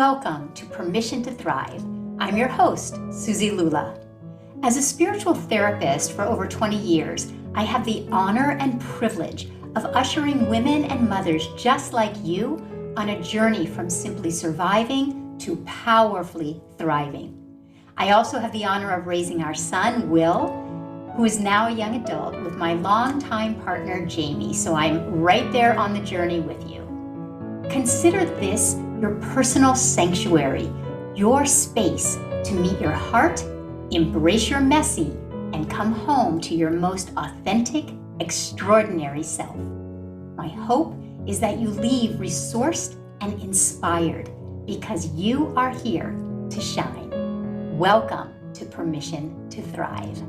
Welcome to Permission to Thrive. I'm your host, Suzi Lula. As a spiritual therapist for over 20 years, I have the honor and privilege of ushering women and mothers just like you on a journey from simply surviving to powerfully thriving. I also have the honor of raising our son, Will, who is now a young adult, with my longtime partner, Jamie. So I'm right there on the journey with you. Consider this your personal sanctuary, your space to meet your heart, embrace your messy, and come home to your most authentic, extraordinary self. My hope is that you leave resourced and inspired because you are here to shine. Welcome to Permission to Thrive.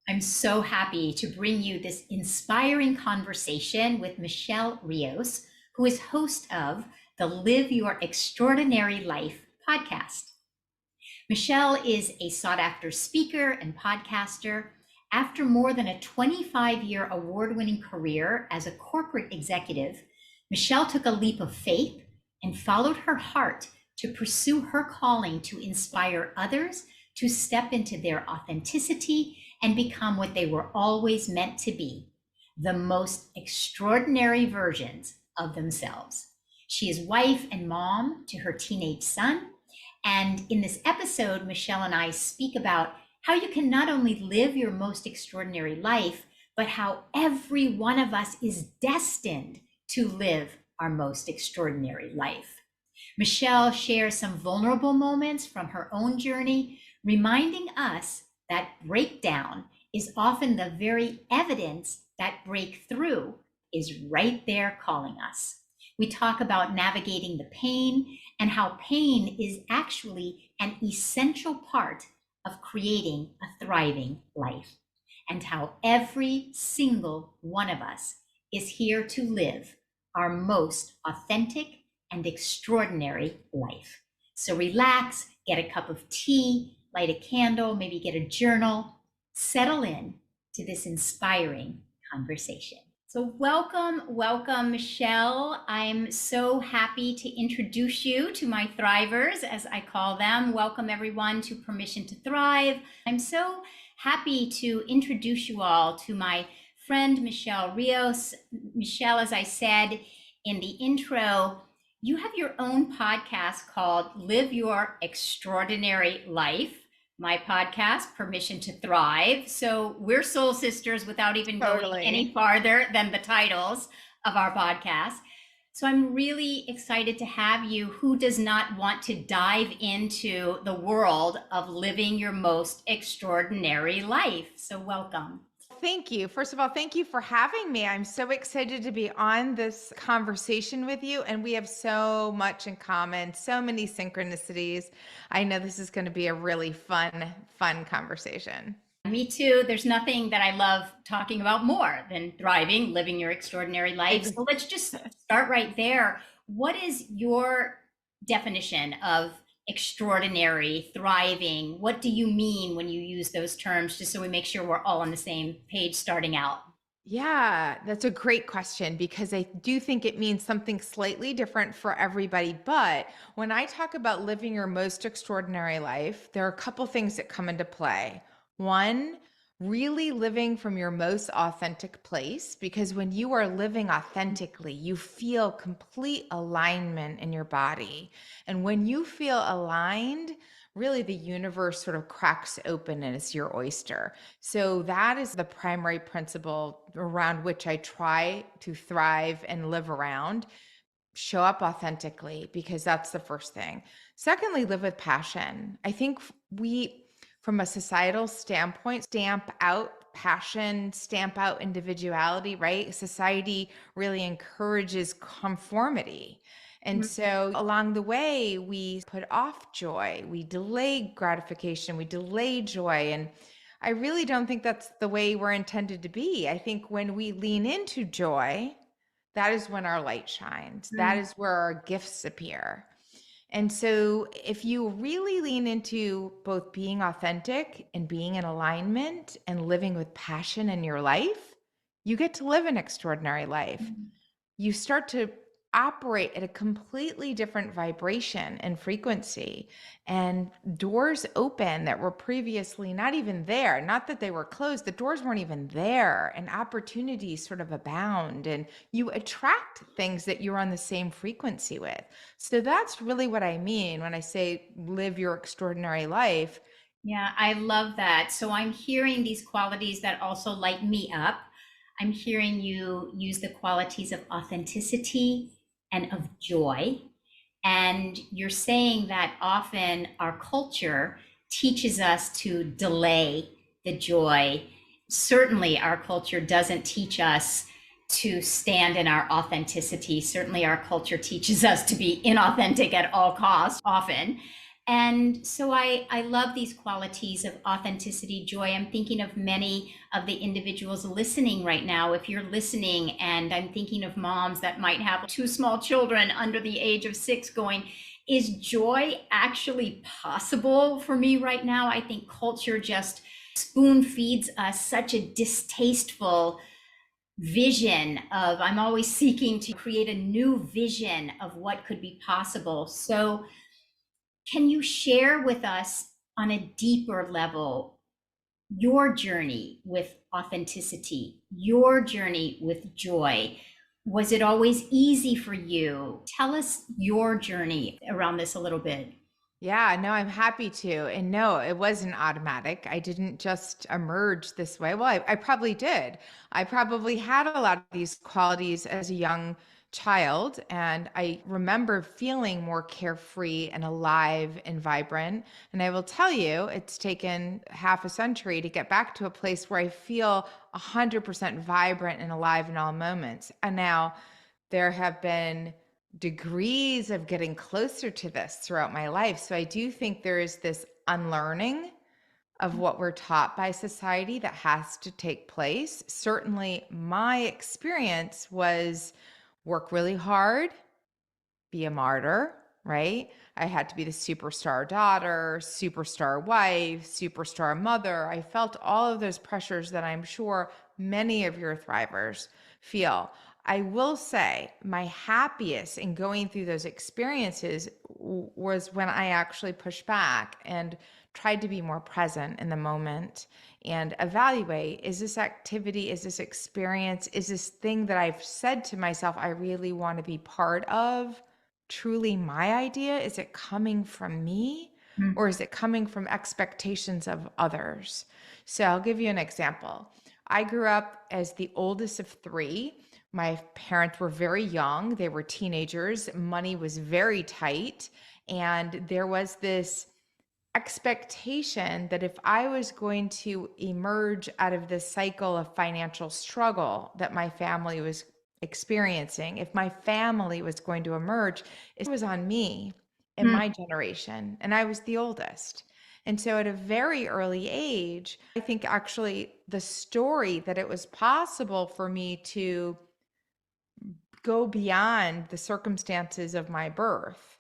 I'm so happy to bring you this inspiring conversation with Michelle Rios, who is host of the Live Your Extraordinary Life podcast. Michelle is a sought-after speaker and podcaster. After more than a 25-year award-winning career as a corporate executive, Michelle took a leap of faith and followed her heart to pursue her calling to inspire others to step into their authenticity and become what they were always meant to be, the most extraordinary versions of themselves. She is wife and mom to her teenage son. And in this episode, Michelle and I speak about how you can not only live your most extraordinary life, but how every one of us is destined to live our most extraordinary life. Michelle shares some vulnerable moments from her own journey, reminding us that breakdown is often the very evidence that breakthrough is right there calling us. We talk about navigating the pain and how pain is actually an essential part of creating a thriving life, and how every single one of us is here to live our most authentic and extraordinary life. So relax, get a cup of tea, light a candle, maybe get a journal, settle in to this inspiring conversation. So welcome, Michelle. I'm so happy to introduce you to my thrivers, as I call them. Welcome everyone to Permission to Thrive. I'm so happy to introduce you all to my friend, Michelle Rios. Michelle, as I said in the intro, you have your own podcast called Live Your Extraordinary Life. My podcast, Permission to Thrive. So we're soul sisters without even going any farther than the titles of our podcast. So I'm really excited to have you. Who does not want to dive into the world of living your most extraordinary life? So welcome. Thank you. First of all, thank you for having me. I'm so excited to be on this conversation with you. And we have so much in common, so many synchronicities. I know this is going to be a really fun conversation. Me too. There's nothing that I love talking about more than thriving, living your extraordinary life. So let's just start right there. What is your definition of extraordinary, thriving? What do you mean when you use those terms, just so we make sure we're all on the same page starting out? Yeah, that's a great question, because I do think it means something slightly different for everybody. But when I talk about living your most extraordinary life, there are a couple things that come into play. One, really living from your most authentic place, because when you are living authentically, you feel complete alignment in your body. And when you feel aligned, really the universe sort of cracks open and it's your oyster. So that is the primary principle around which I try to thrive and live around. Show up authentically, because that's the first thing. Secondly, live with passion. I think we, from a societal standpoint, stamp out passion, stamp out individuality, right? Society really encourages conformity. And so along the way, we put off joy, we delay gratification, we delay joy. And I really don't think that's the way we're intended to be. I think when we lean into joy, that is when our light shines. That is where our gifts appear. And so if you really lean into both being authentic and being in alignment and living with passion in your life, you get to live an extraordinary life. Mm. You start to operate at a completely different vibration and frequency, and doors open that were previously not even there. Not that they were closed, the doors weren't even there, and opportunities sort of abound, and you attract things that you're on the same frequency with. So that's really what I mean when I say live your extraordinary life. Yeah, I love that. So I'm hearing these qualities that also light me up. I'm hearing you use the qualities of authenticity and of joy. And you're saying that often our culture teaches us to delay the joy. Certainly, our culture doesn't teach us to stand in our authenticity. Certainly, our culture teaches us to be inauthentic at all costs, often. And so I love these qualities of authenticity, joy. I'm thinking of many of the individuals listening right now. If you're listening, and I'm thinking of moms that might have two small children under the age of 6 going, is joy actually possible for me right now? I think culture just spoon feeds us such a distasteful vision of, I'm always seeking to create a new vision of what could be possible. So can you share with us on a deeper level your journey with authenticity, your journey with joy? Was it always easy for you? Tell us your journey around this a little bit. Yeah, no, I'm happy to. And no, it wasn't automatic. I didn't just emerge this way. Well, I probably did. I probably had a lot of these qualities as a young child. And I remember feeling more carefree and alive and vibrant. And I will tell you, it's taken half a century to get back to a place where I feel 100% vibrant and alive in all moments. And now there have been degrees of getting closer to this throughout my life. So I do think there is this unlearning of what we're taught by society that has to take place. Certainly, my experience was work really hard, be a martyr, right? I had to be the superstar daughter, superstar wife, superstar mother. I felt all of those pressures that I'm sure many of your thrivers feel. I will say my happiest in going through those experiences was when I actually pushed back and tried to be more present in the moment and evaluate, is this activity, is this experience, is this thing that I've said to myself I really want to be part of truly my idea? Is it coming from me, or is it coming from expectations of others? So I'll give you an example. I grew up as the oldest of three. My parents were very young, they were teenagers, money was very tight, and there was this expectation that if I was going to emerge out of this cycle of financial struggle that my family was experiencing, if my family was going to emerge, it was on me and Mm. my generation. And I was the oldest. And so at a very early age, I think actually the story that it was possible for me to go beyond the circumstances of my birth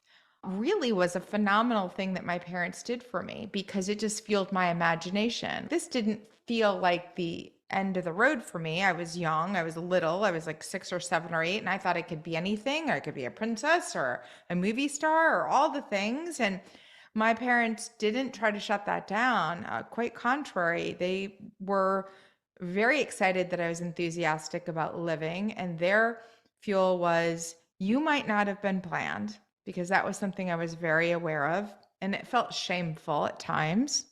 really was a phenomenal thing that my parents did for me because it just fueled my imagination. This didn't feel like the end of the road for me. I was young, I was little, I was like 6 or 7 or 8, and I thought I could be anything. I could be a princess or a movie star or all the things. And my parents didn't try to shut that down. Quite contrary, they were very excited that I was enthusiastic about living, and their fuel was, you might not have been planned, because that was something I was very aware of, and it felt shameful at times.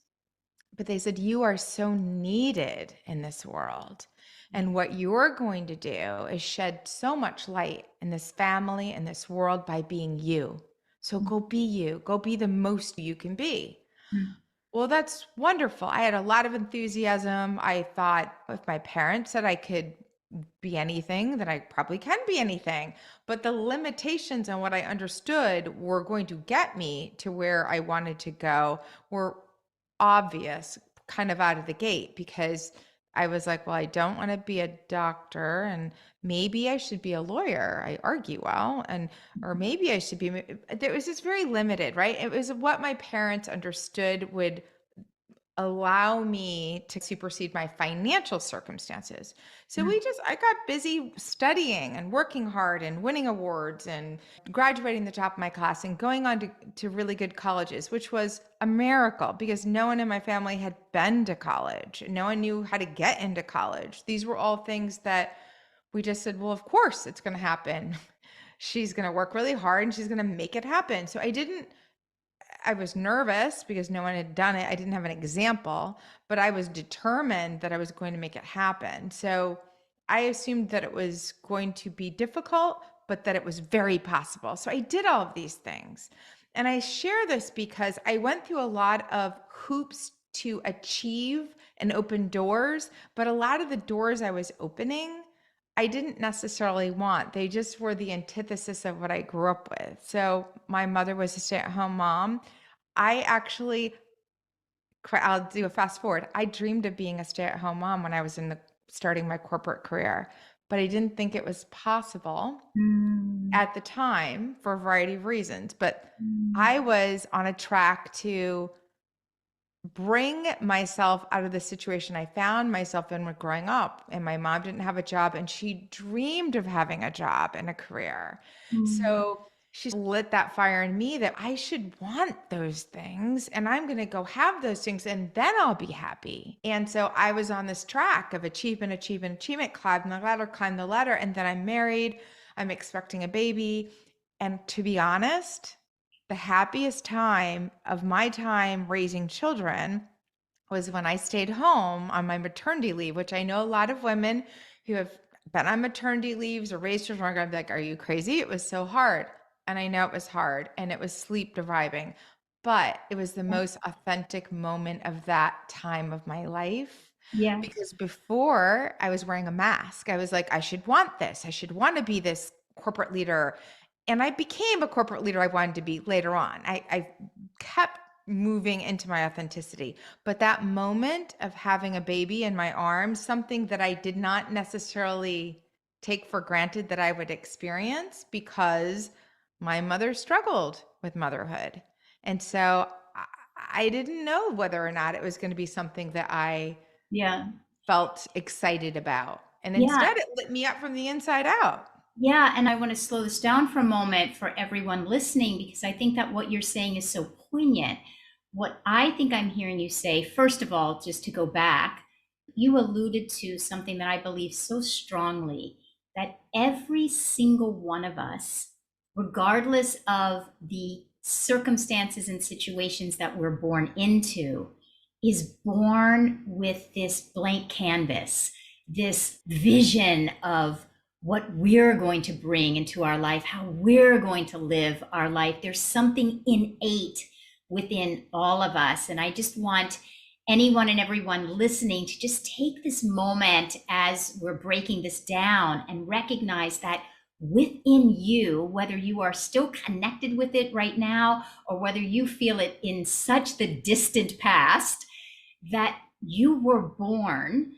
But they said, you are so needed in this world. And what you're going to do is shed so much light in this family and this world by being you. So go be you, go be the most you can be. Mm. Well, that's wonderful. I had a lot of enthusiasm. I thought if my parents said I could be anything, then I probably can be anything. But the limitations on what I understood were going to get me to where I wanted to go were obvious kind of out of the gate, because I was like, well, I don't want to be a doctor, and maybe I should be a lawyer. I argue well, and or maybe I should be. It was just very limited, right? It was what my parents understood would allow me to supersede my financial circumstances. So Mm, I got busy studying and working hard and winning awards and graduating the top of my class and going on to really good colleges, which was a miracle because no one in my family had been to college. No one knew how to get into college. These were all things that we just said, well, of course it's going to happen. She's going to work really hard and she's going to make it happen. I was nervous because no one had done it. I didn't have an example, but I was determined that I was going to make it happen. So I assumed that it was going to be difficult, but that it was very possible. So I did all of these things. And I share this because I went through a lot of hoops to achieve and open doors, but a lot of the doors I was opening, I didn't necessarily want. They just were the antithesis of what I grew up with. So my mother was a stay-at-home mom. I actually, I'll do a fast forward. I dreamed of being a stay-at-home mom when I was starting my corporate career, but I didn't think it was possible mm, at the time for a variety of reasons. But mm. I was on a track to bring myself out of the situation I found myself in with growing up. And my mom didn't have a job and she dreamed of having a job and a career. Mm. So she lit that fire in me that I should want those things and I'm going to go have those things and then I'll be happy. And so I was on this track of achievement, climb the ladder. And then I'm married, I'm expecting a baby. And to be honest, the happiest time of my time raising children was when I stayed home on my maternity leave, which I know a lot of women who have been on maternity leaves or raised children are going to be like, are you crazy? It was so hard. And I know it was hard and it was sleep depriving, but it was the most authentic moment of that time of my life. Yes. Because before I was wearing a mask, I was like, I should want this. I should want to be this corporate leader. And I became a corporate leader I wanted to be later on. I kept moving into my authenticity. But that moment of having a baby in my arms, something that I did not necessarily take for granted that I would experience because my mother struggled with motherhood. And so I didn't know whether or not it was going to be something that I Yeah. felt excited about. And Yeah. instead, it lit me up from the inside out. Yeah, and I want to slow this down for a moment for everyone listening because I think that what you're saying is so poignant. What I think I'm hearing you say, first of all, just to go back, you alluded to something that I believe so strongly that every single one of us, regardless of the circumstances and situations that we're born into, is born with this blank canvas, this vision of what we're going to bring into our life, how we're going to live our life. There's something innate within all of us. And I just want anyone and everyone listening to just take this moment as we're breaking this down and recognize that within you, whether you are still connected with it right now or whether you feel it in such the distant past, that you were born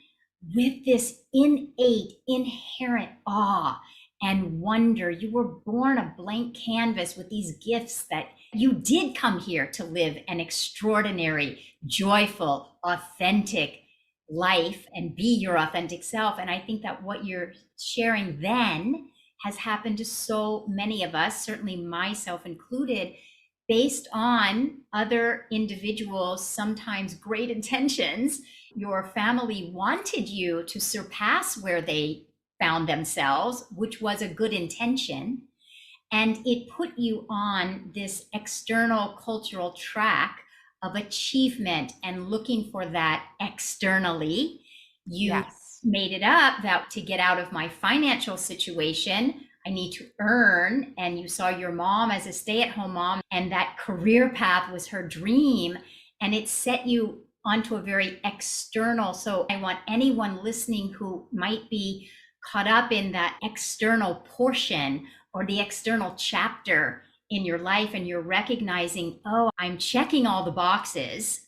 with this innate, inherent awe and wonder. You were born a blank canvas with these gifts that you did come here to live an extraordinary, joyful, authentic life and be your authentic self. And I think that what you're sharing then has happened to so many of us, certainly myself included, based on other individuals, sometimes great intentions. Your family wanted you to surpass where they found themselves, which was a good intention. And it put you on this external cultural track of achievement and looking for that externally. You Yes. made it up that to get out of my financial situation, I need to earn. And you saw your mom as a stay at home mom, and that career path was her dream. And it set you onto a very external. So I want anyone listening who might be caught up in that external portion or the external chapter in your life, and you're recognizing, oh, I'm checking all the boxes,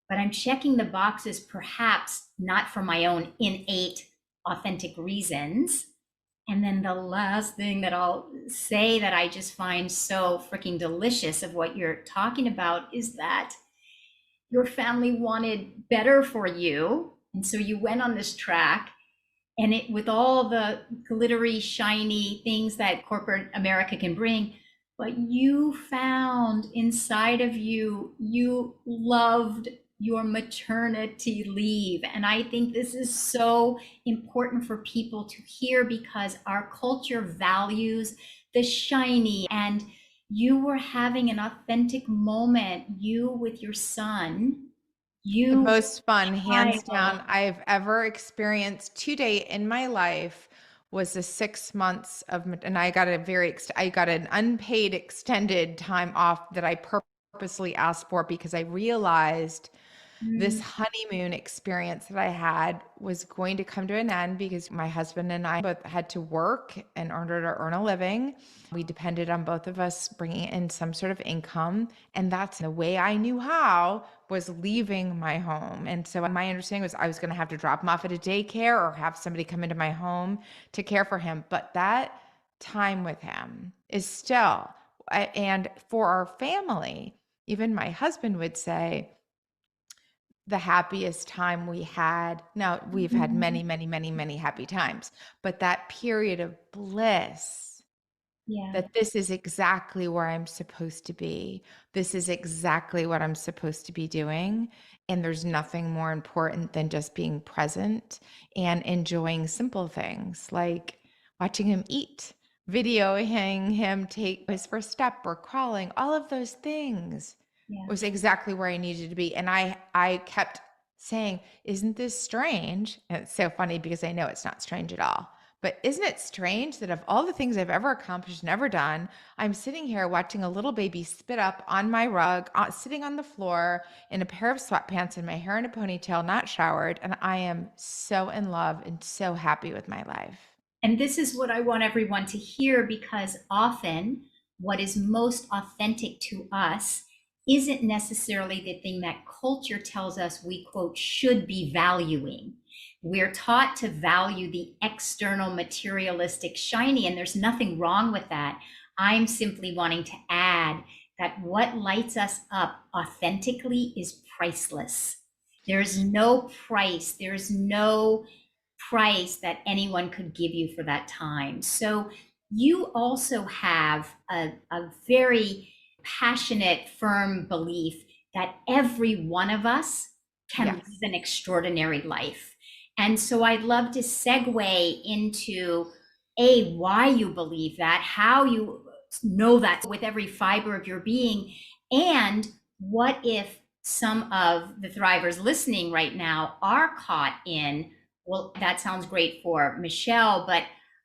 but I'm checking the boxes perhaps not for my own innate, authentic reasons. And then the last thing that I'll say that I just find so freaking delicious of what you're talking about is that your family wanted better for you. And so you went on this track, and it with all the glittery, shiny things that corporate America can bring, but you found inside of you, you loved your maternity leave. And I think this is so important for people to hear because our culture values the shiny. And you were having an authentic moment, you with your son, The you most fun, hands child. down, I've ever experienced to date in my life was the 6 months of, and I got an unpaid extended time off that I purposely asked for because I realized this Mm, honeymoon experience that I had was going to come to an end because my husband and I both had to work in order to earn a living. We depended on both of us bringing in some sort of income. And that's the way I knew how was leaving my home. And so my understanding was I was going to have to drop him off at a daycare or have somebody come into my home to care for him. But that time with him is still, and for our family, even my husband would say, the happiest time we had. Now, we've had mm, many, many, many, many happy times, but that period of bliss, yeah, that this is exactly where I'm supposed to be. This is exactly what I'm supposed to be doing. And there's nothing more important than just being present and enjoying simple things like watching him eat, videoing him take his first step or crawling, all of those things yeah. was exactly where I needed to be. And I kept saying, isn't this strange? And it's so funny because I know it's not strange at all. But isn't it strange that of all the things I've ever accomplished and ever done, I'm sitting here watching a little baby spit up on my rug, sitting on the floor in a pair of sweatpants and my hair in a ponytail, not showered. And I am so in love and so happy with my life. And this is what I want everyone to hear because often what is most authentic to us isn't necessarily the thing that culture tells us we, quote, should be valuing. We're taught to value the external, materialistic, shiny, and there's nothing wrong with that. I'm simply wanting to add that what lights us up authentically is priceless. There's no price, there's no price that anyone could give you for that time. So you also have a very passionate, firm belief that every one of us can live Yes. an extraordinary life. And so I'd love to segue into why you believe that, how you know that with every fiber of your being, and what if some of the thrivers listening right now are caught in, well, that sounds great for Michelle, but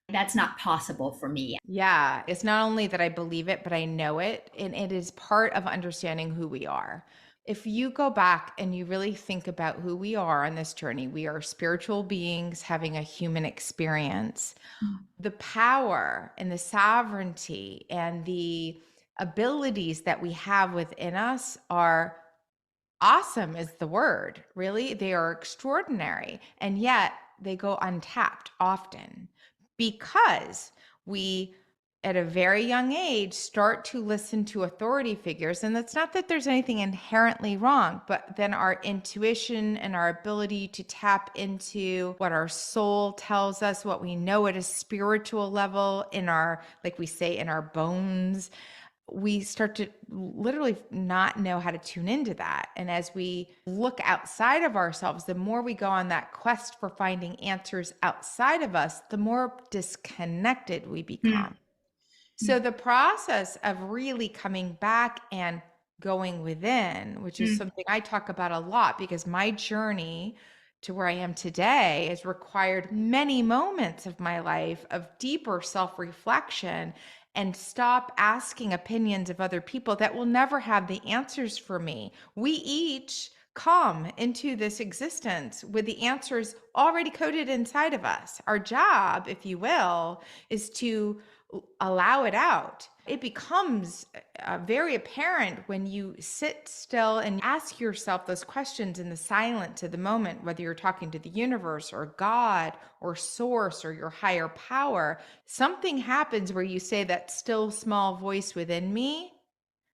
that's not possible for me. Yeah, it's not only that I believe it, but I know it. And it is part of understanding who we are. If you go back and you really think about who we are on this journey, we are spiritual beings having a human experience. The power and the sovereignty and the abilities that we have within us are awesome, is the word. Really, they are extraordinary. And yet they go untapped often because we, at a very young age, start to listen to authority figures. And that's not that there's anything inherently wrong, but then our intuition and our ability to tap into what our soul tells us, what we know at a spiritual level in our, like we say, in our bones, we start to literally not know how to tune into that. And as we look outside of ourselves, the more we go on that quest for finding answers outside of us, the more disconnected we Mm, become. So the process of really coming back and going within, which is mm, something I talk about a lot because my journey to where I am today has required many moments of my life of deeper self-reflection and stop asking opinions of other people that will never have the answers for me. We each come into this existence with the answers already coded inside of us. Our job, if you will, is to allow it out. It becomes very apparent when you sit still and ask yourself those questions in the silence of the moment, whether you're talking to the universe or God or source or your higher power. Something happens where you say, that still small voice within me,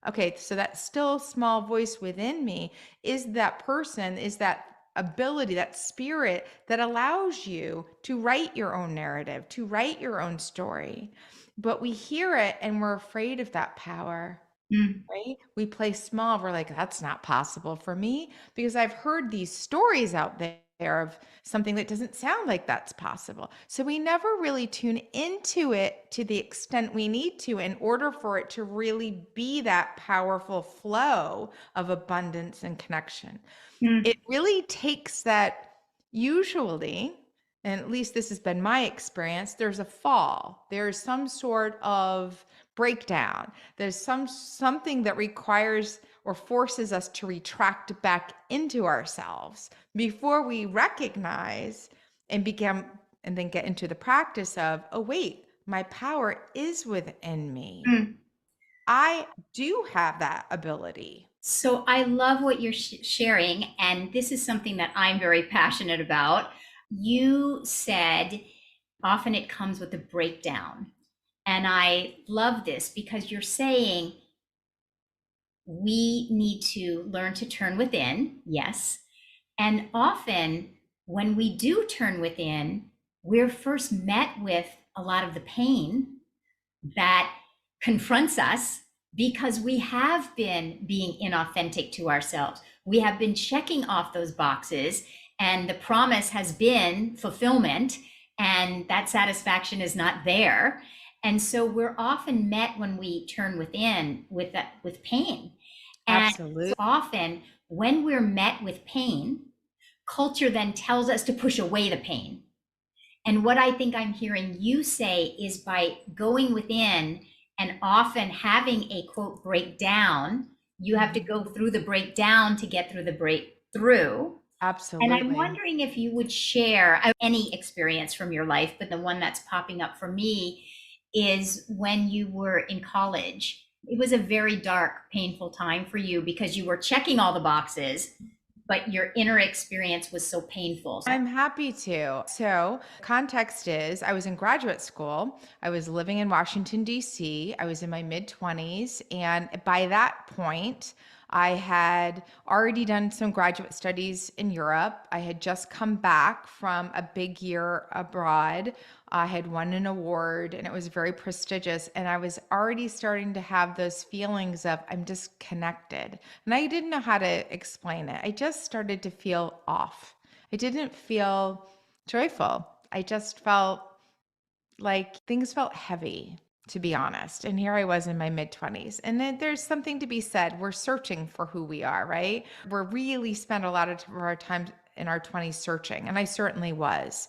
Okay, so that still small voice within me is that person, is that ability, that spirit that allows you to write your own narrative, to write your own story. But we hear it and we're afraid of that power. Mm, Right? We play small. We're like, that's not possible for me because I've heard these stories out there of something that doesn't sound like that's possible. So we never really tune into it to the extent we need to in order for it to really be that powerful flow of abundance and connection. It mm, really takes that usually, and at least this has been my experience, there's a fall. There's some sort of breakdown. There's something that requires or forces us to retract back into ourselves before we recognize and begin and then get into the practice of, oh wait, my power is within me. mm. I do have that ability. So I love what you're sharing, and this is something that I'm very passionate about. You said often it comes with a breakdown. And I love this because you're saying we need to learn to turn within, yes. And often when we do turn within, we're first met with a lot of the pain that confronts us because we have been being inauthentic to ourselves. We have been checking off those boxes, and the promise has been fulfillment, and that satisfaction is not there. And so we're often met when we turn within with pain. And Absolutely. so often when we're met with pain, culture then tells us to push away the pain. And what I think I'm hearing you say is by going within and often having a quote breakdown, you have to go through the breakdown to get through the breakthrough. And I'm Absolutely. wondering if you would share any experience from your life, but the one that's popping up for me is when you were in college. It was a very dark, painful time for you because you were checking all the boxes, but your inner experience was so painful. So, I'm happy to. So, context is I was in graduate school. I was living in Washington, D.C. I was in my mid 20s. And by that point, I had already done some graduate studies in Europe. I had just come back from a big year abroad. I had won an award and it was very prestigious. And I was already starting to have those feelings of I'm disconnected. And I didn't know how to explain it. I just started to feel off. I didn't feel joyful. I just felt like things felt heavy, to be honest. And here I was in my mid 20s. And then there's something to be said. We're searching for who we are, right? We're really spend a lot of our time in our 20s searching. And I certainly was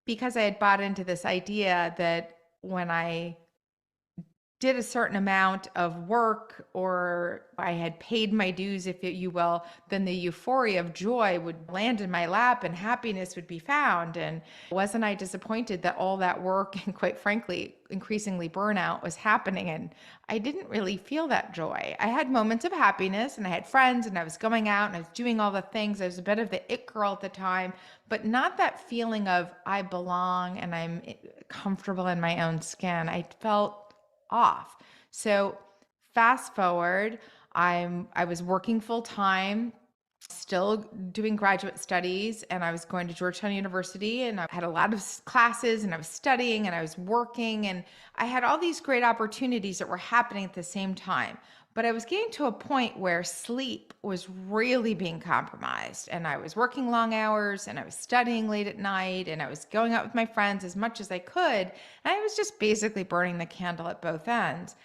because I had bought into this idea that when I did a certain amount of work or I had paid my dues, if you will, then the euphoria of joy would land in my lap and happiness would be found. And wasn't I disappointed that all that work and quite frankly, increasingly burnout was happening? And I didn't really feel that joy. I had moments of happiness and I had friends and I was going out and I was doing all the things. I was a bit of the it girl at the time, but not that feeling of I belong and I'm comfortable in my own skin. I felt off. So fast forward, I was working full time, still doing graduate studies, and I was going to Georgetown University and I had a lot of classes and I was studying and I was working and I had all these great opportunities that were happening at the same time. But I was getting to a point where sleep was really being compromised and I was working long hours and I was studying late at night and I was going out with my friends as much as I could. And I was just basically burning the candle at both ends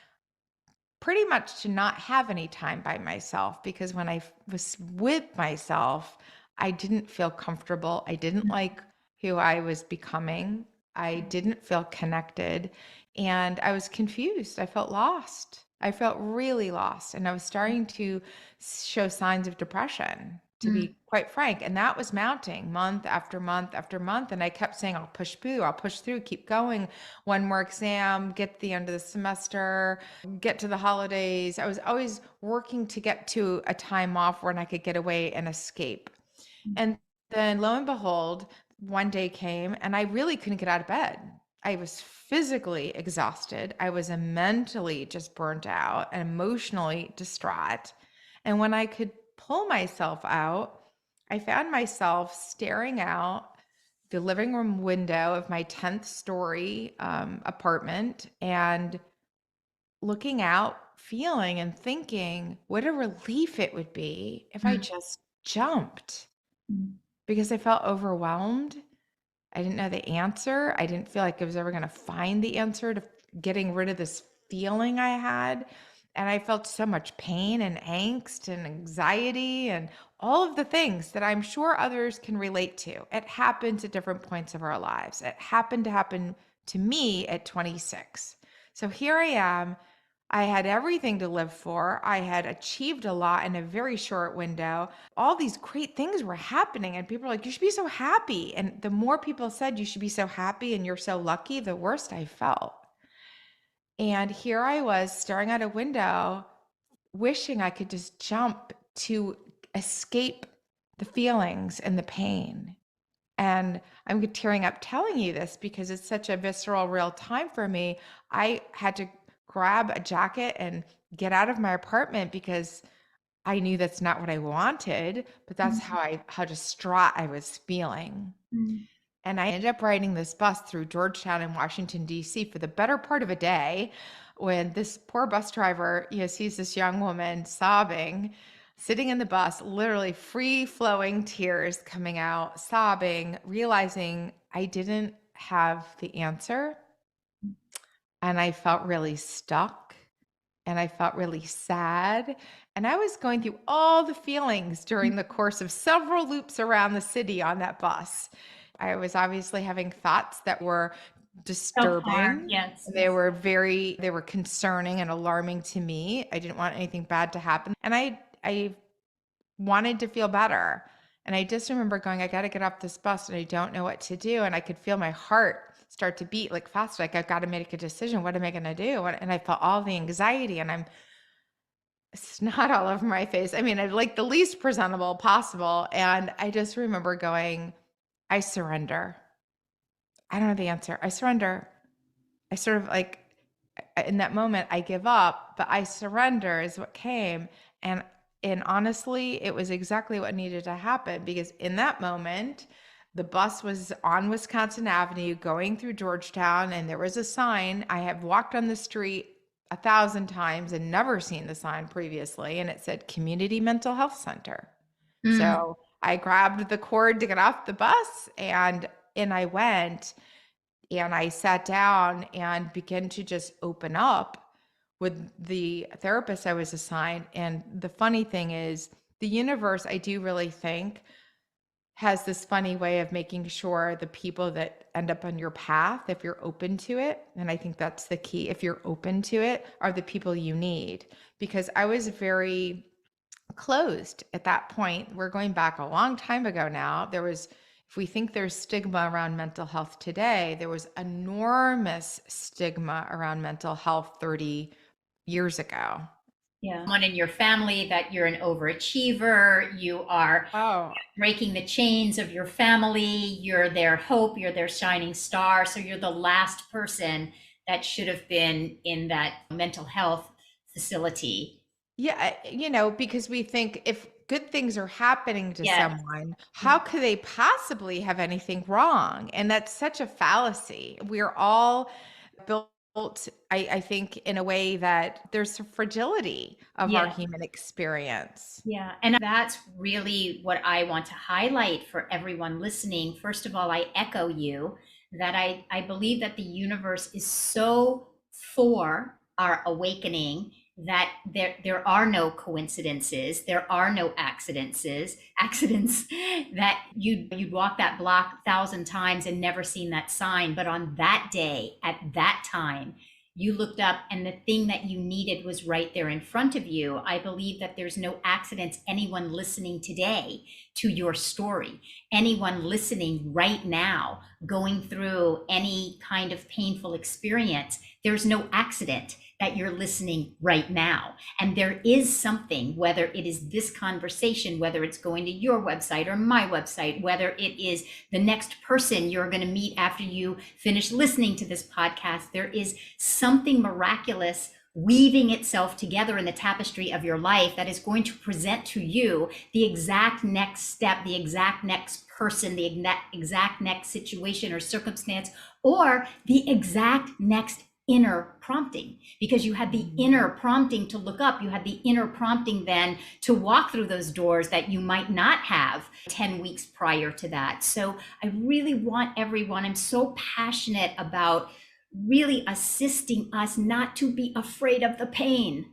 pretty much to not have any time by myself because when I was with myself, I didn't feel comfortable. I didn't like who I was becoming. I didn't feel connected and I was confused. I felt lost. I felt really lost and I was starting to show signs of depression, to mm, be quite frank. And that was mounting month after month after month. And I kept saying, I'll push through, I'll push through, keep going. One more exam, get to the end of the semester, get to the holidays. I was always working to get to a time off when I could get away and escape. And then lo and behold, one day came and I really couldn't get out of bed. I was physically exhausted. I was mentally just burnt out and emotionally distraught. And when I could pull myself out, I found myself staring out the living room window of my 10th story apartment and looking out, feeling and thinking what a relief it would be if I Mm, just jumped, mm, because I felt overwhelmed. I didn't know the answer. I didn't feel like I was ever going to find the answer to getting rid of this feeling I had. And I felt so much pain and angst and anxiety and all of the things that I'm sure others can relate to. It happens at different points of our lives. It happened to happen to me at 26. So here I am. I had everything to live for. I had achieved a lot in a very short window. All these great things were happening, and people were like, you should be so happy. And the more people said, you should be so happy and you're so lucky, the worse I felt. And here I was staring out a window, wishing I could just jump to escape the feelings and the pain. And I'm tearing up telling you this because it's such a visceral, real time for me. I had to grab a jacket and get out of my apartment because I knew that's not what I wanted, but that's mm, how distraught I was feeling. mm. And I ended up riding this bus through Georgetown and Washington, D.C. for the better part of a day when this poor bus driver, sees this young woman sobbing, sitting in the bus, literally free flowing tears coming out, sobbing, realizing I didn't have the answer. And I felt really stuck and I felt really sad. And I was going through all the feelings during the course of several loops around the city on that bus. I was obviously having thoughts that were Self-harm, disturbing. yes. They were concerning and alarming to me. I didn't want anything bad to happen. And I wanted to feel better. And I just remember going, I got to get off this bus and I don't know what to do. And I could feel my heart start to beat like fast. Like, I've got to make a decision. What am I going to do? And I felt all the anxiety and I'm snot all over my face. I mean, I like the least presentable possible. And I just remember going, I surrender. I don't know the answer. I surrender. I sort of like, in that moment, I give up, but I surrender is what came. And and honestly, it was exactly what needed to happen because in that moment, the bus was on Wisconsin Avenue going through Georgetown, and there was a sign. I have walked on the street 1,000 times and never seen the sign previously, and it said Community Mental Health Center. Mm, So I grabbed the cord to get off the bus, and I went and I sat down and began to just open up with the therapist I was assigned. And the funny thing is, the universe, I do really think, has this funny way of making sure the people that end up on your path, if you're open to it, and I think that's the key, if you're open to it, are the people you need. Because I was very closed at that point. We're going back a long time ago now. If we think there's stigma around mental health today, there was enormous stigma around mental health 30 years ago. yeah. Someone in your family that you're an overachiever, you are Oh, breaking the chains of your family, you're their hope, you're their shining star. So you're the last person that should have been in that mental health facility. yeah, because we think if good things are happening to Yes. someone, how could they possibly have anything wrong? And that's such a fallacy. We're all built, I think, in a way that there's a fragility of our Yeah. human experience. Yeah. And that's really what I want to highlight for everyone listening. First of all, I echo you that I believe that the universe is so for our awakening that there are no coincidences, there are no accidents that you'd walk that block 1,000 times and never seen that sign. But on that day, at that time, you looked up and the thing that you needed was right there in front of you. I believe that there's no accidents. Anyone listening today to your story, anyone listening right now, going through any kind of painful experience, There's no accident that you're listening right now. And there is something, whether it is this conversation, whether it's going to your website or my website, whether it is the next person you're going to meet after you finish listening to this podcast, there is something miraculous weaving itself together in the tapestry of your life that is going to present to you the exact next step, the exact next person, the exact next situation or circumstance, or the exact next inner prompting, because you had the inner prompting to look up. You had the inner prompting then to walk through those doors that you might not have 10 weeks prior to that. So I really want everyone, I'm so passionate about really assisting us not to be afraid of the pain.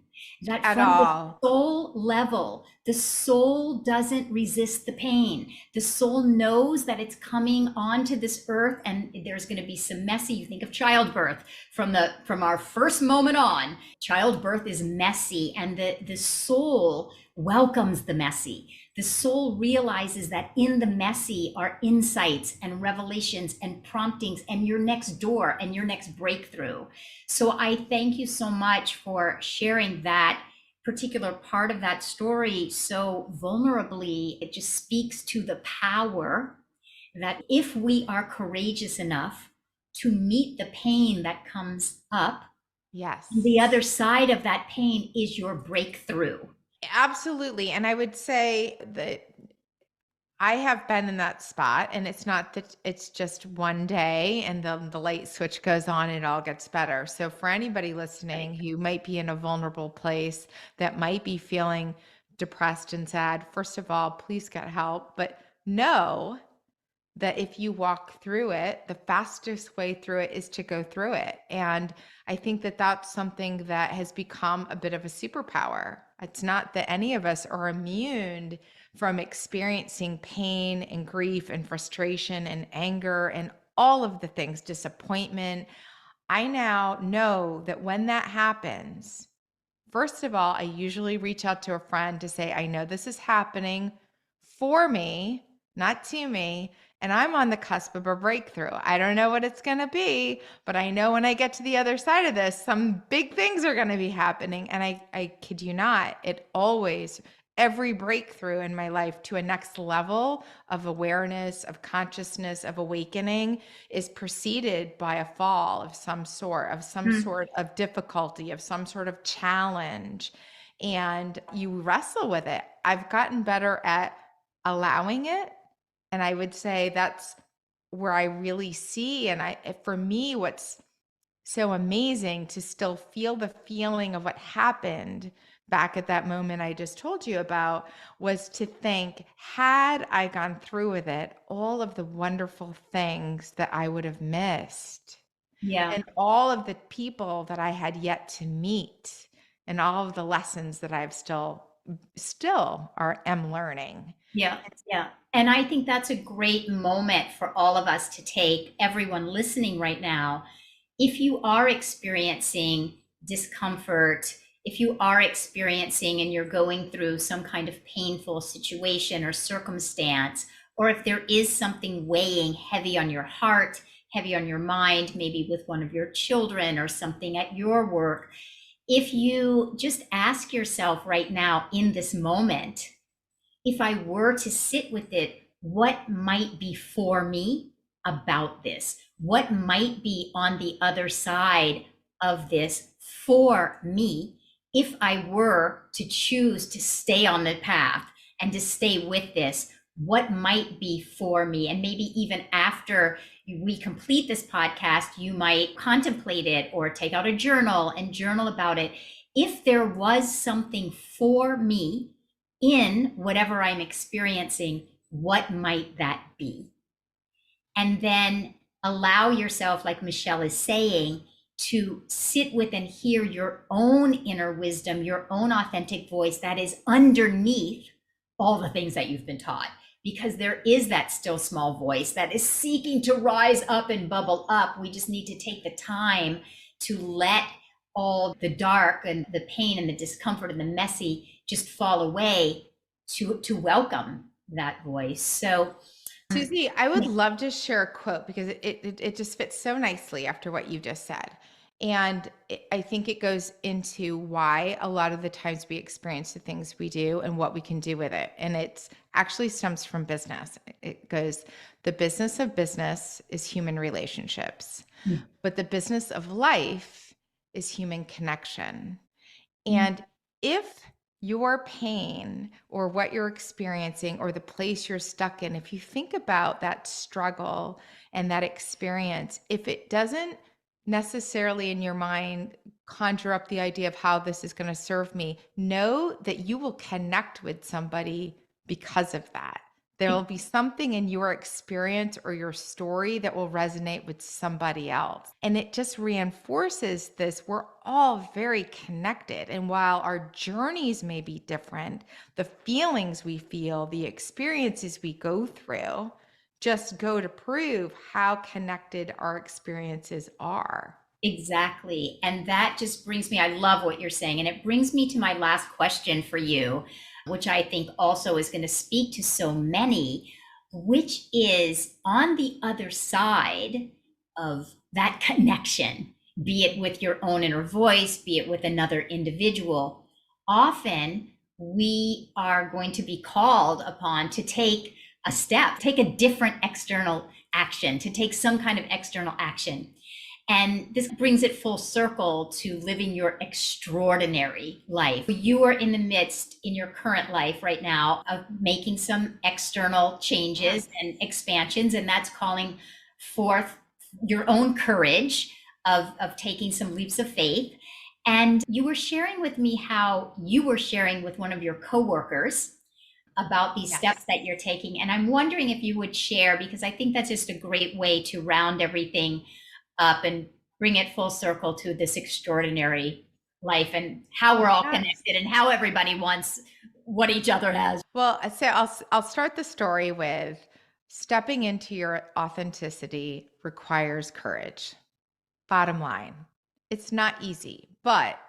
That At from the all. soul level, the soul doesn't resist the pain. The soul knows that it's coming onto this earth, and there's going to be some messy. You think of childbirth from our first moment on. Childbirth is messy, and the soul welcomes the messy. The soul realizes that in the messy are insights and revelations and promptings and your next door and your next breakthrough. So I thank you so much for sharing that particular part of that story so vulnerably. It just speaks to the power that if we are courageous enough to meet the pain that comes up, Yes. the other side of that pain is your breakthrough. Absolutely. And I would say that I have been in that spot, and it's not that it's just one day and the light switch goes on and it all gets better. So for anybody listening who might be in a vulnerable place, that might be feeling depressed and sad, first of all, please get help. But know that if you walk through it, the fastest way through it is to go through it. And I think that that's something that has become a bit of a superpower. It's not that any of us are immune from experiencing pain and grief and frustration and anger and all of the things, disappointment. I now know that when that happens, first of all, I usually reach out to a friend to say, I know this is happening for me, not to me, and I'm on the cusp of a breakthrough. I don't know what it's going to be, but I know when I get to the other side of this, some big things are going to be happening. And I kid you not, it always, every breakthrough in my life to a next level of awareness, of consciousness, of awakening is preceded by a fall of some sort of difficulty, of some sort of challenge. And you wrestle with it. I've gotten better at allowing it. And I would say that's where I really see, for me, what's so amazing to still feel the feeling of what happened back at that moment I just told you about, was to think, had I gone through with it, all of the wonderful things that I would have missed, Yeah. and all of the people that I had yet to meet, and all of the lessons that I've still am learning. Yeah, yeah. And I think that's a great moment for all of us to take, everyone listening right now. If you are experiencing discomfort, if you are experiencing and you're going through some kind of painful situation or circumstance, or if there is something weighing heavy on your heart, heavy on your mind, maybe with one of your children or something at your work, if you just ask yourself right now in this moment, if I were to sit with it, what might be for me about this? What might be on the other side of this for me if I were to choose to stay on the path and to stay with this? What might be for me? And maybe even after we complete this podcast, you might contemplate it or take out a journal and journal about it. If there was something for me in whatever I'm experiencing, what might that be? And then allow yourself, like Michelle is saying, to sit with and hear your own inner wisdom, your own authentic voice that is underneath all the things that you've been taught. Because there is that still small voice that is seeking to rise up and bubble up. We just need to take the time to let all the dark and the pain and the discomfort and the messy just fall away to welcome that voice. So Suzi, I would love to share a quote because it just fits so nicely after what you just said. And I think it goes into why a lot of the times we experience the things we do and what we can do with it. And it actually stems from business. It goes, the business of business is human relationships, but the business of life is human connection. Mm. And if your pain or what you're experiencing or the place you're stuck in, if you think about that struggle and that experience, if it doesn't necessarily in your mind conjure up the idea of how this is going to serve me, know that you will connect with somebody because of that. There will be something in your experience or your story that will resonate with somebody else. And it just reinforces this. We're all very connected. And while our journeys may be different, the feelings we feel, the experiences we go through, just go to prove how connected our experiences are. Exactly. And that just brings me, I love what you're saying. And it brings me to my last question for you, which I think also is going to speak to so many, which is on the other side of that connection, be it with your own inner voice, be it with another individual. Often we are going to be called upon to take a step, take a different external action, to take some kind of external action. And this brings it full circle to living your extraordinary life. You are in the midst in your current life right now of making some external Yeah. changes and expansions, and that's calling forth your own courage of taking some leaps of faith. And you were sharing with me how you were sharing with one of your coworkers about these steps Yes. that you're taking. And I'm wondering if you would share, because I think that's just a great way to round everything up and bring it full circle to this extraordinary life and how we're all Yes. connected and how everybody wants what each other has. Well, I say I'll start the story with stepping into your authenticity requires courage. Bottom line, it's not easy, but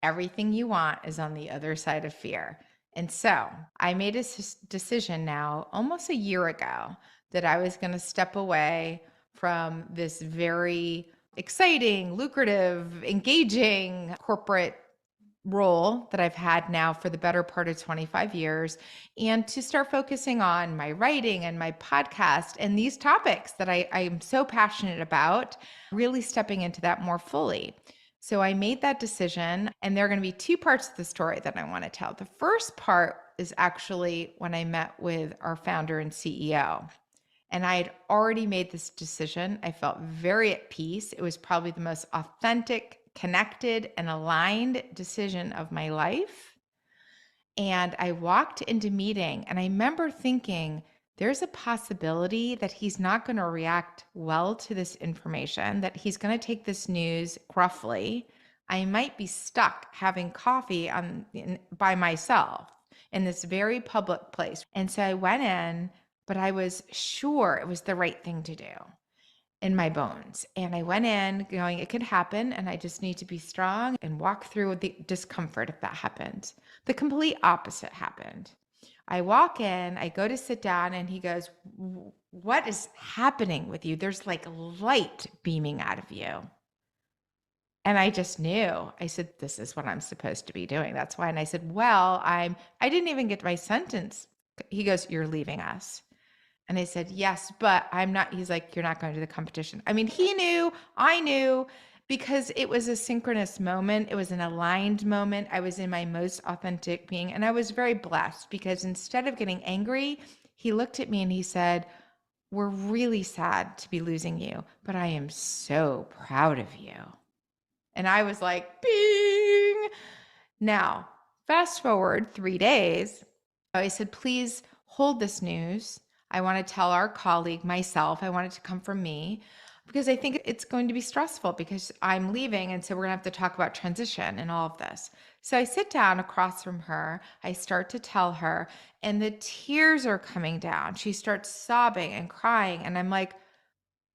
everything you want is on the other side of fear. And so I made a decision now almost a year ago that I was going to step away from this very exciting, lucrative, engaging corporate role that I've had now for the better part of 25 years and to start focusing on my writing and my podcast and these topics that I'm so passionate about, really stepping into that more fully. So I made that decision, and there are going to be two parts of the story that I want to tell. The first part is actually when I met with our founder and CEO. And I had already made this decision. I felt very at peace. It was probably the most authentic, connected, and aligned decision of my life. And I walked into meeting and I remember thinking, there's a possibility that he's not going to react well to this information, that he's going to take this news gruffly. I might be stuck having coffee by myself in this very public place. And so I went in, but I was sure it was the right thing to do in my bones. And I went in going, it could happen. And I just need to be strong and walk through the discomfort if that happens. The complete opposite happened. I walk in, I go to sit down, and he goes, what is happening with you? There's like light beaming out of you. And I just knew. I said, this is what I'm supposed to be doing. That's why. And I said, well, I didn't even get to my sentence. He goes, you're leaving us. And I said, yes, but I'm not. He's like, you're not going to the competition. I mean, he knew, I knew, because it was a synchronous moment. It was an aligned moment. I was in my most authentic being. And I was very blessed because instead of getting angry, he looked at me and he said, we're really sad to be losing you, but I am so proud of you. And I was like, bing. Now, fast forward 3 days. I said, please hold this news. I want to tell our colleague, myself, I want it to come from me because I think it's going to be stressful because I'm leaving. And so we're going to have to talk about transition and all of this. So I sit down across from her. I start to tell her, and the tears are coming down. She starts sobbing and crying. And I'm like,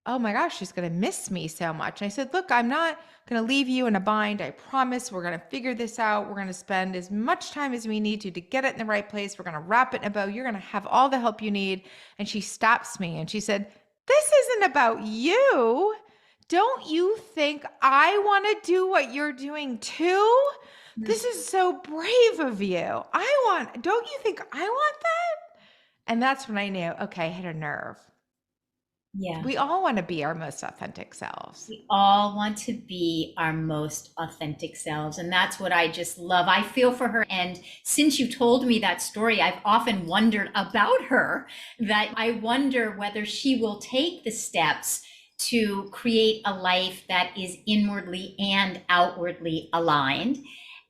oh my gosh, she's going to miss me so much. And I said, look, I'm not going to leave you in a bind. I promise we're going to figure this out. We're going to spend as much time as we need to get it in the right place. We're going to wrap it in a bow. You're going to have all the help you need. And she stops me and she said, this isn't about you. Don't you think I want to do what you're doing too? This Mhm. is so brave of you. Don't you think I want that? And that's when I knew, okay, I hit a nerve. Yeah. We all want to be our most authentic selves. We all want to be our most authentic selves. And that's what I just love. I feel for her. And since you told me that story, I've often wondered about her, that I wonder whether she will take the steps to create a life that is inwardly and outwardly aligned.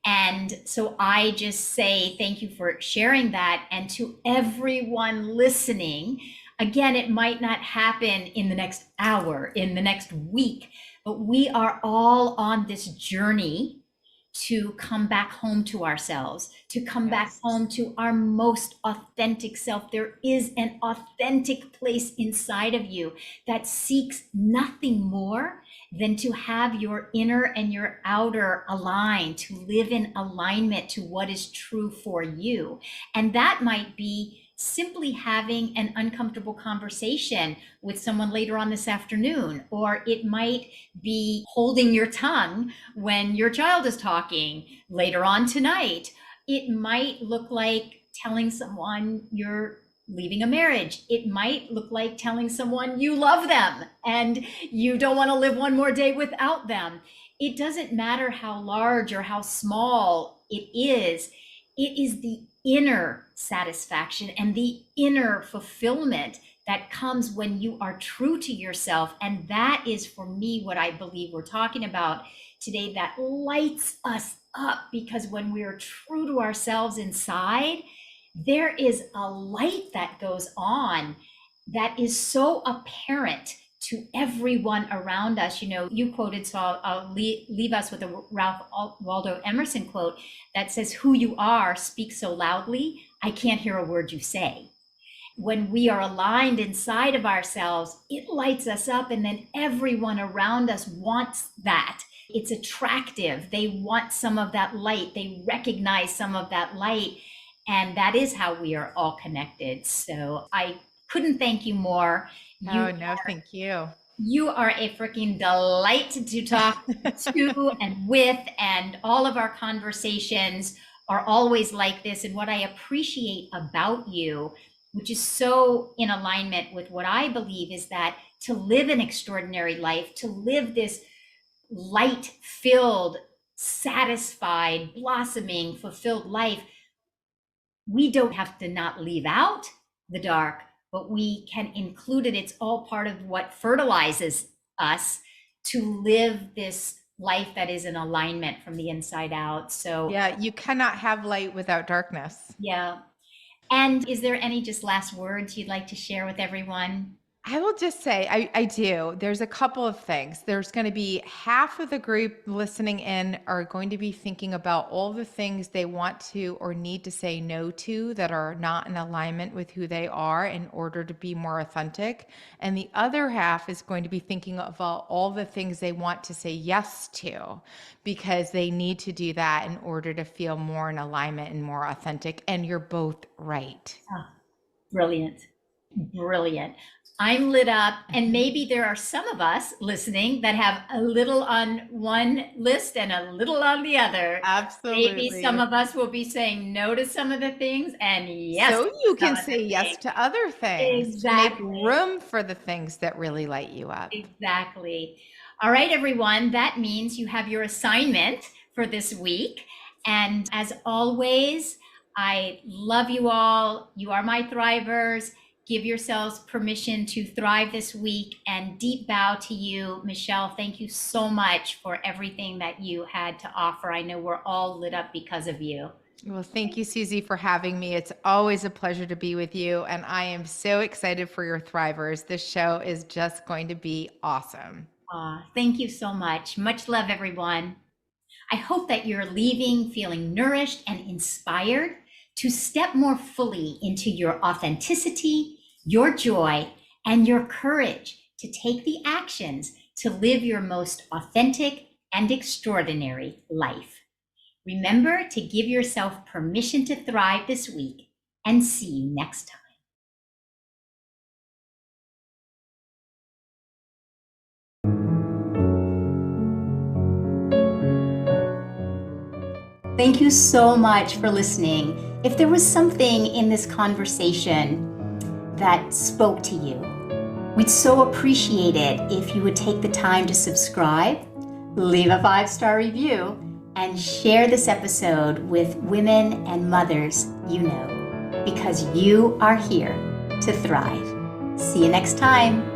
And so I just say thank you for sharing that. And to everyone listening, again, it might not happen in the next hour, in the next week, but we are all on this journey to come back home to ourselves, to come back Yes. home to our most authentic self. There is an authentic place inside of you that seeks nothing more than to have your inner and your outer aligned, to live in alignment to what is true for you. And that might be simply having an uncomfortable conversation with someone later on this afternoon, or it might be holding your tongue when your child is talking later on tonight. It might look like telling someone you're leaving a marriage. It might look like telling someone you love them and you don't want to live one more day without them. It doesn't matter how large or how small it is the inner satisfaction and the inner fulfillment that comes when you are true to yourself. And that is, for me, what I believe we're talking about today, that lights us up, because when we are true to ourselves inside, there is a light that goes on that is so apparent to everyone around us. You know, you quoted, so I'll leave us with a Ralph Waldo Emerson quote that says, "Who you are speaks so loudly, I can't hear a word you say." When we are aligned inside of ourselves, it lights us up, and then everyone around us wants that. It's attractive. They want some of that light. They recognize some of that light. And that is how we are all connected. So I couldn't thank you more. Oh, You no, thank you. you are a freaking delight to talk to and with, and all of our conversations are always like this. And what I appreciate about you, which is so in alignment with what I believe, is that to live an extraordinary life, to live this light filled, satisfied, blossoming, fulfilled life, we don't have to not leave out the dark, but we can include it. It's all part of what fertilizes us to live this life that is in alignment from the inside out. So, Yeah, you cannot have light without darkness. yeah. And is there any just last words you'd like to share with everyone? I will just say, I do. There's a couple of things. There's going to be half of the group listening in are going to be thinking about all the things they want to or need to say no to that are not in alignment with who they are in order to be more authentic. And the other half is going to be thinking about all the things they want to say yes to because they need to do that in order to feel more in alignment and more authentic. And you're both right. Oh, brilliant. Brilliant. I'm lit up, and maybe there are some of us listening that have a little on one list and a little on the other. Maybe some Absolutely. of us will be saying no to some of the things and yes So you to some can of the say yes things. to other things to make Exactly. room for the things that really light you up. Exactly. All right, everyone. That means you have your assignment for this week. And as always, I love you all. You are my thrivers. Give yourselves permission to thrive this week, and deep bow to you, Michelle. Thank you so much for everything that you had to offer. I know we're all lit up because of you. Well, thank you, Susie, for having me. It's always a pleasure to be with you. And I am so excited for your Thrivers. This show is just going to be awesome. Thank you so much. Much love, everyone. I hope that you're leaving feeling nourished and inspired to step more fully into your authenticity, your joy, and your courage to take the actions to live your most authentic and extraordinary life. Remember to give yourself permission to thrive this week, and see you next time. Thank you so much for listening. If there was something in this conversation that spoke to you, we'd so appreciate it if you would take the time to subscribe, leave a 5-star review, and share this episode with women and mothers you know, because you are here to thrive. See you next time.